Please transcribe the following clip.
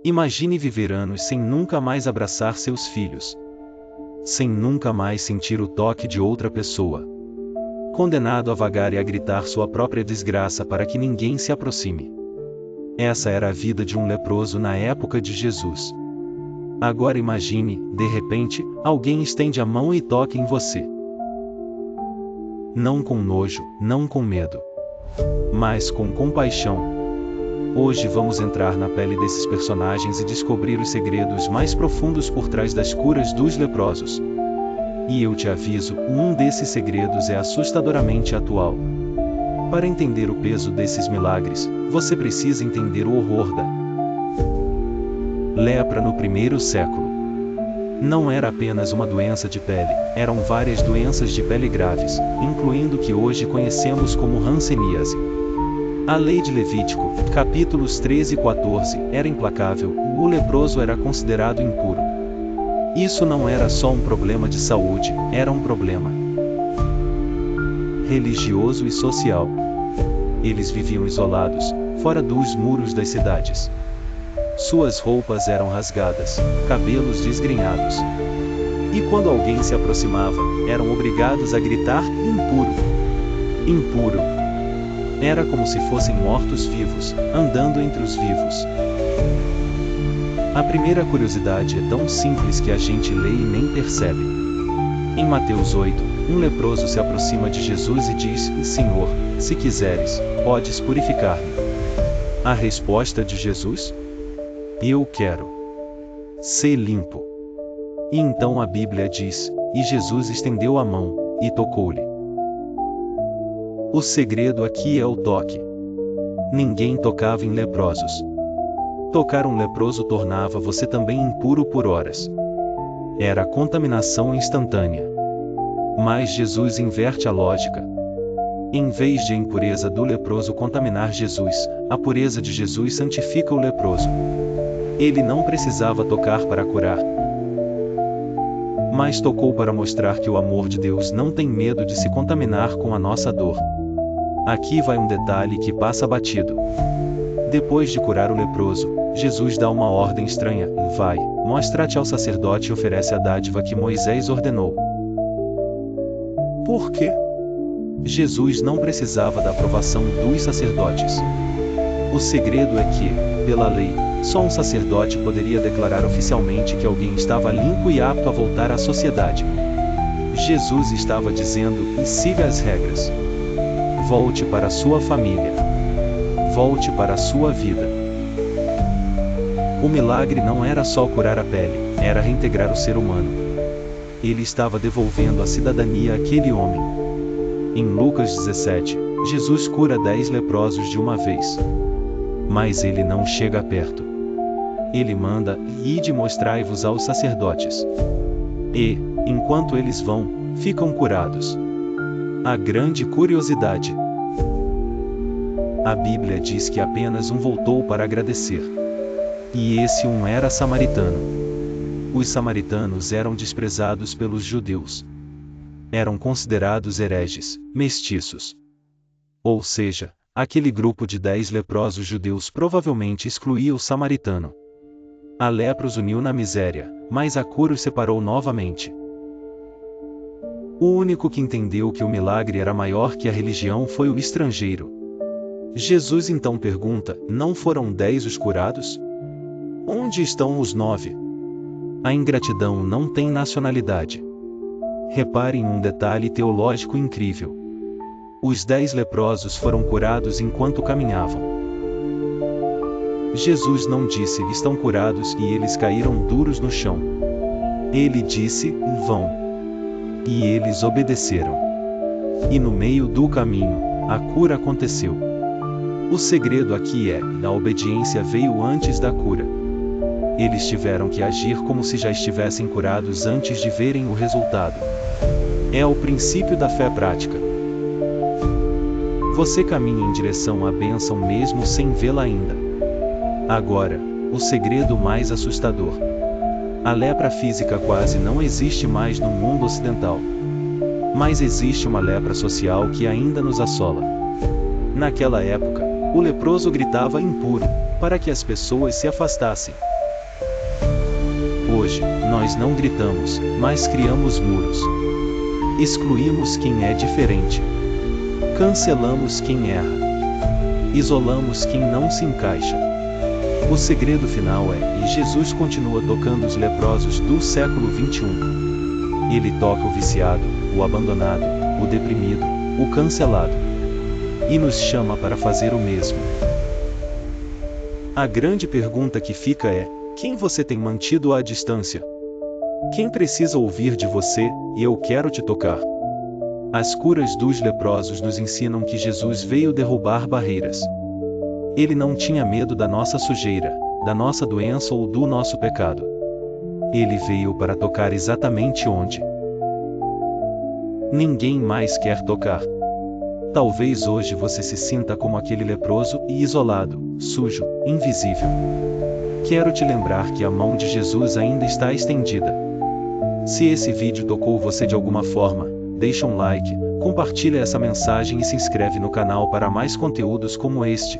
Imagine viver anos sem nunca mais abraçar seus filhos. Sem nunca mais sentir o toque de outra pessoa. Condenado a vagar e a gritar sua própria desgraça para que ninguém se aproxime. Essa era a vida de um leproso na época de Jesus. Agora imagine, de repente, alguém estende a mão e toca em você. Não com nojo, não com medo, mas com compaixão. Hoje vamos entrar na pele desses personagens e descobrir os segredos mais profundos por trás das curas dos leprosos. E eu te aviso, um desses segredos é assustadoramente atual. Para entender o peso desses milagres, você precisa entender o horror da lepra no primeiro século. Não era apenas uma doença de pele, eram várias doenças de pele graves, incluindo o que hoje conhecemos como hanseníase. A lei de Levítico, capítulos 13 e 14, era implacável: o leproso era considerado impuro. Isso não era só um problema de saúde, era um problema religioso e social. Eles viviam isolados, fora dos muros das cidades. Suas roupas eram rasgadas, cabelos desgrenhados. E quando alguém se aproximava, eram obrigados a gritar: impuro! Impuro! Era como se fossem mortos-vivos, andando entre os vivos. A primeira curiosidade é tão simples que a gente lê e nem percebe. Em Mateus 8, um leproso se aproxima de Jesus e diz: Senhor, se quiseres, podes purificar-me. A resposta de Jesus? Eu quero ser limpo. E então a Bíblia diz: e Jesus estendeu a mão, e tocou-lhe. O segredo aqui é o toque. Ninguém tocava em leprosos. Tocar um leproso tornava você também impuro por horas. Era contaminação instantânea. Mas Jesus inverte a lógica. Em vez de a impureza do leproso contaminar Jesus, a pureza de Jesus santifica o leproso. Ele não precisava tocar para curar, mas tocou para mostrar que o amor de Deus não tem medo de se contaminar com a nossa dor. Aqui vai um detalhe que passa batido. Depois de curar o leproso, Jesus dá uma ordem estranha: vai, mostra-te ao sacerdote e oferece a dádiva que Moisés ordenou. Por quê? Jesus não precisava da aprovação dos sacerdotes. O segredo é que, pela lei, só um sacerdote poderia declarar oficialmente que alguém estava limpo e apto a voltar à sociedade. Jesus estava dizendo: siga as regras. Volte para a sua família. Volte para a sua vida. O milagre não era só curar a pele, era reintegrar o ser humano. Ele estava devolvendo a cidadania àquele homem. Em Lucas 17, Jesus cura 10 leprosos de uma vez. Mas ele não chega perto. Ele manda: ide mostrai-vos aos sacerdotes. E, enquanto eles vão, ficam curados. A grande curiosidade. A Bíblia diz que apenas um voltou para agradecer. E esse um era samaritano. Os samaritanos eram desprezados pelos judeus. Eram considerados hereges, mestiços. Ou seja, aquele grupo de 10 leprosos judeus provavelmente excluía o samaritano. A lepra os uniu na miséria, mas a cura os separou novamente. O único que entendeu que o milagre era maior que a religião foi o estrangeiro. Jesus então pergunta: não foram 10 os curados? Onde estão os 9? A ingratidão não tem nacionalidade. Reparem um detalhe teológico incrível. Os 10 leprosos foram curados enquanto caminhavam. Jesus não disse: estão curados, e eles caíram duros no chão. Ele disse: vão. E eles obedeceram. E no meio do caminho, a cura aconteceu. O segredo aqui é: a obediência veio antes da cura. Eles tiveram que agir como se já estivessem curados antes de verem o resultado. É o princípio da fé prática. Você caminha em direção à bênção mesmo sem vê-la ainda. Agora, o segredo mais assustador. A lepra física quase não existe mais no mundo ocidental. Mas existe uma lepra social que ainda nos assola. Naquela época, o leproso gritava impuro, para que as pessoas se afastassem. Hoje, nós não gritamos, mas criamos muros. Excluímos quem é diferente. Cancelamos quem erra. Isolamos quem não se encaixa. O segredo final é, e Jesus continua tocando os leprosos do século XXI. Ele toca o viciado, o abandonado, o deprimido, o cancelado. E nos chama para fazer o mesmo. A grande pergunta que fica é: quem você tem mantido à distância? Quem precisa ouvir de você, e eu quero te tocar? As curas dos leprosos nos ensinam que Jesus veio derrubar barreiras. Ele não tinha medo da nossa sujeira, da nossa doença ou do nosso pecado. Ele veio para tocar exatamente onde ninguém mais quer tocar. Talvez hoje você se sinta como aquele leproso e isolado, sujo, invisível. Quero te lembrar que a mão de Jesus ainda está estendida. Se esse vídeo tocou você de alguma forma, deixa um like, compartilha essa mensagem e se inscreve no canal para mais conteúdos como este.